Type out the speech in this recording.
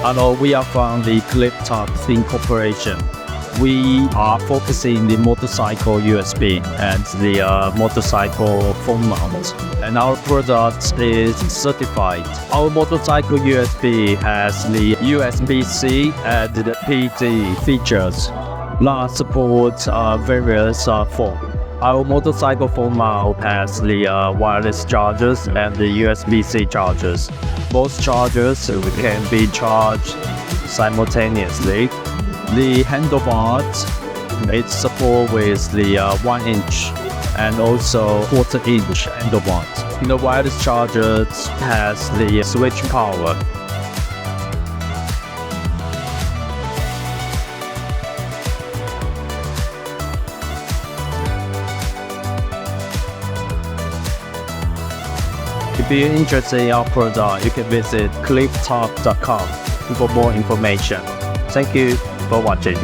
We are from the Cliff Top Incorporation. We are focusing the motorcycle USB and the motorcycle phone mount. And our product is certified. Our motorcycle USB has the USB-C and the PD features that support various phones. Our motorcycle phone mount has the wireless chargers and the USB-C chargers. Both chargers can be charged simultaneously. The handlebars, it's support with the 1 inch and also 1/4 inch handlebars. The wireless chargers has the switch power. If you're interested in our product, you can visit clifftop.com for more information. Thank you for watching.